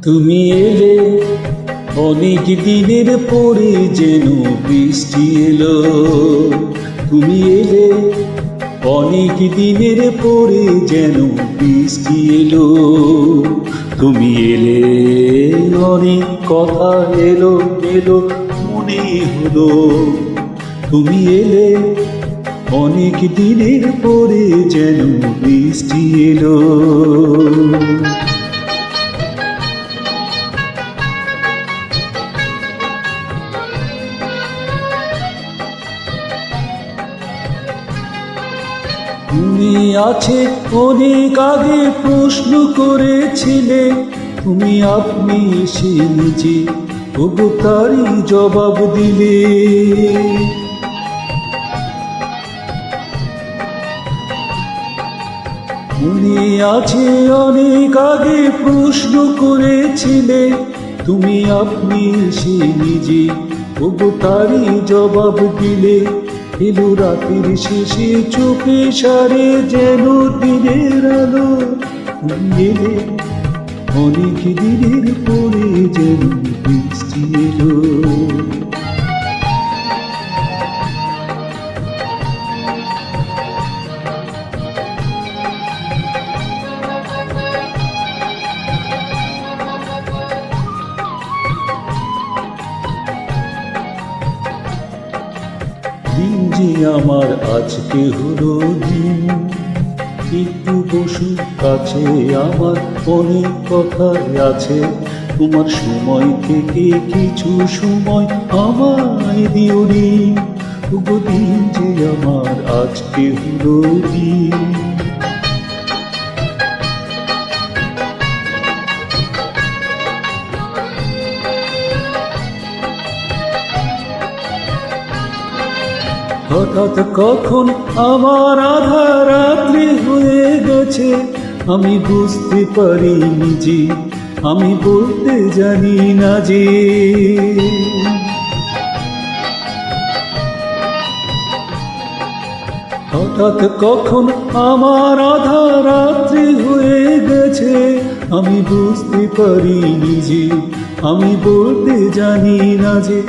তুমি এলে অনেক দিনের পরে যেন বৃষ্টি এলো। তুমি এলে অনেক দিনের পরে যেন বৃষ্টি এলো। তুমি এলে অনেক কথা এলো এলো মনে হলো। তুমি এলে অনেক দিনের পরে যেন বৃষ্টি এলো। তুমি আছে অনেক আগে প্রশ্ন করেছিলে, তুমি আপনি এসে নিজে তবু তারই জবাব দিলে। মনে আছে অনেক আগে প্রশ্ন করেছিলে, তুমি আপনি এসে নিজে তবু তারই জবাব দিলে। এলো রাতের শেষে চোখে সারে যেন দিনের আলো। তুমি এলে অনেক দিনের পরে যেন বৃষ্টি এলো। দিন যে আমার আজকে হলো দিন, একটু বসু কাছে আমার অনেক কথা আছে। তোমার সময় থেকে কিছু সময় আমায় দিও ঋণ। তবু দিন যে আমার আজকে হলো দিন। হঠাৎ কখন আমার আধা রাত্রি হয়ে গেছে, আমি বুঝতে পারিনি যে, আমি বলতে জানি না যে। হঠাৎ কখন আমার আধা রাত্রি হয়ে গেছে, আমি বুঝতে পারিনি যে, আমি বলতে জানি না যে।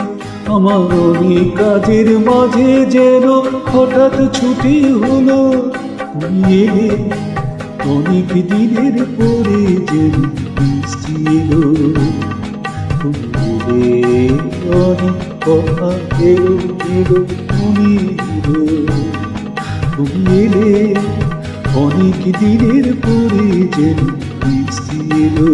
আমার অনেক কাজের মাঝে যেন হঠাৎ ছুটি হলো। তুমি এলে অনেক দিনের পরে যেন বৃষ্টি এলো। তুমি এলে অনেক কথা এলো এলো মনে হলো। তুমি এলে অনেক দিনের পরে যেন বৃষ্টি এলো।